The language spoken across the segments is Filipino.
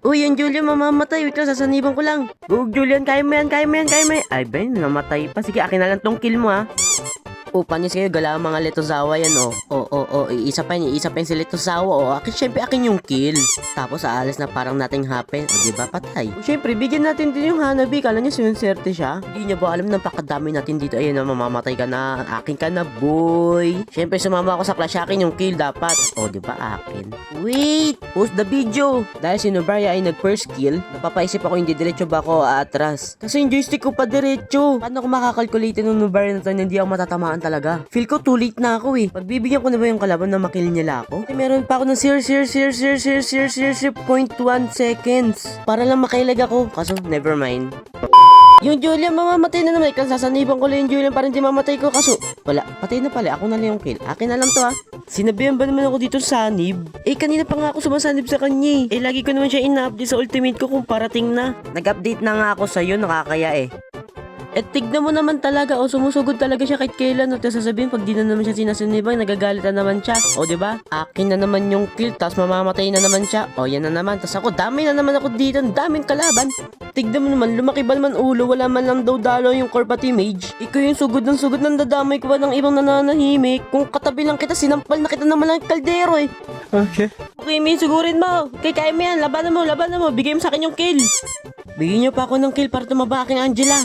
Uy, yung Julian mamamatay. Wait lang, sasaniban ko lang. Go, Julian, kaya mo yan, kaya mo yan, kaya mo yan. Ay, Ben, namatay pa. Sige, akin na lang tong kill mo, ha. Oh, panis kayo, gala mga Letozawa yan, oh. Iisa pa yung si Letozawa, oh. Syempre, akin yung kill. Tapos, aalis na parang nothing happen. O, diba, patay. Syempre, bigyan natin din yung Hanabi. Kala niya sinunserte siya. Hindi niya ba alam, napakadami natin dito. Ayun na, mamamatay ka na. Akin ka na, boy. Syempre, sumama ako sa clash. Akin yung kill, dapat. O, diba, akin. Wait! Post the video! Dahil si Nubria ay nag-first kill, napapaisip ako hindi diretso ba ako aatras. Kasi yung joystick ko pa diretso. Paano ko makakalkulate ng Nubria na to na hindi ako matatamaan talaga? Feel ko too late na ako eh. Pagbibigyan ko na ba yung kalaban na makill nila ako? Kasi meron pa ako ng 0.1 seconds. Para lang makailag ako. Kaso, never mind. Yung Julian mamamatay na naman. Sasaniban ko lang yung Julian para hindi mamatay ko. Kaso, wala. Patay na pala. Ako na lang yung kill. Akin na lang to ha. Sinabihan ba naman ako dito sanib? Eh, kanina pa nga ako sumasanib sa kanya eh. Lagi ko naman siya ina-update sa ultimate ko kung parating na. Nag-update na nga ako sa'yo. Nakakaya eh. Eh, tignan mo naman talaga, sumusugod talaga siya kahit kailan. Tapos sasabihin, pag di na naman siya sinasunibang, nagagalit na naman siya. O, diba? Akin na naman yung kill, tapos mamamatay na naman siya. O, yan na naman. Tapos ako, dami na naman ako dito. Daming kalaban. Tignan mo naman, lumaki ba naman ulo? Wala man lang daw dalo yung core pati mage. Ikaw yung sugod ng dadamay ko pa ng ibang nananahimik. Kung katabi lang kita, sinampal na kita naman lang kaldero eh. Okay. Okay, Min, sugurin mo. Kaya mo yan. Labanan mo. Bigay mo sa akin yung kill. Bigyan niyo pa ako ng kill para tumaba aking Angela.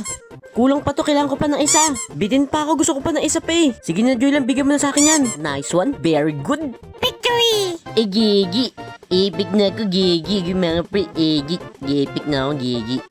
Kulang pa to, kailangan ko pa ng isa. Bitin pa ako, gusto ko pa ng isa pa eh. Sige na, Julian, bigyan mo na sa akin yan. Nice one, very good. Victory! Gigi. Epic na ako, Gigi. Mga pre, Gigi. Epic na ako, Gigi.